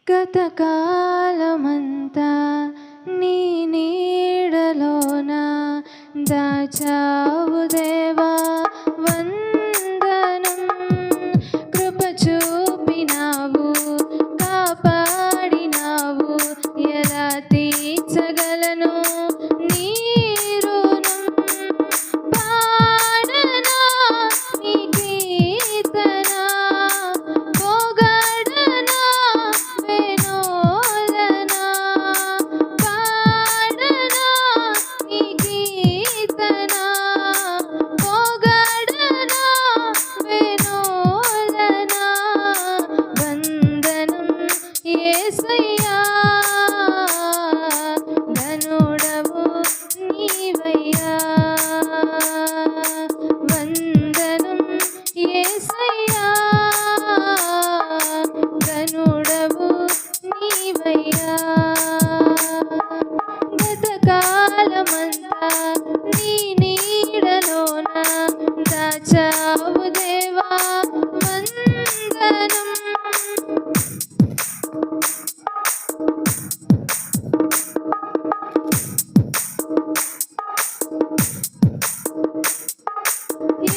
గతకాలమంతా నీ నీడలోన దాచావు దేవా వందనం. కృప చూపినావు, కాపాడినావు, ఎలా తీర్చగలను నీ రుణం. పాడనా నీ కీర్తన, పొగడనా వెన్నోలనా. పాడనా నీ కీర్తన, పొగడనా వెన్నోలనా. వందనం యేసయ్యా, ధనుడవు నీవయ్యా. వందనం యేసయ్యా, ధనుడవు నీవయ్యా. గతకాలమంతా నీ నీడలోన దాచావు దేవా వందనం.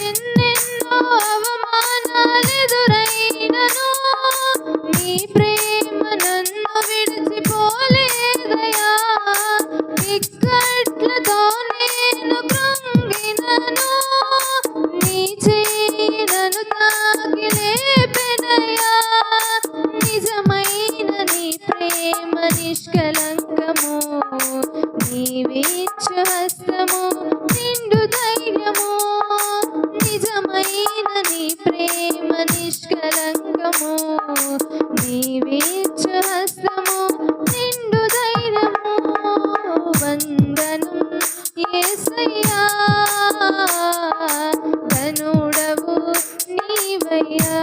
ఎన్నెన్నో అవమానాలెదురైనను నీ ప్రేమ నన్ను విడిచిపోలేదయా. ఇక్కట్లతో నేను కృంగినను, నీ చేయి నన్ను తాకి లేపెనయా. నిజమైన నీ ప్రేమ నిష్కలంకము, నీవిచ్చు హస్తము నిండు ధైర్యము. నిజమైన నీ ప్రేమ నిష్కలంకము, నీవిచ్చు హస్తము నిండు ధైర్యము. వందనం యేసయ్యా, ధనుడవు నీవయ్యా.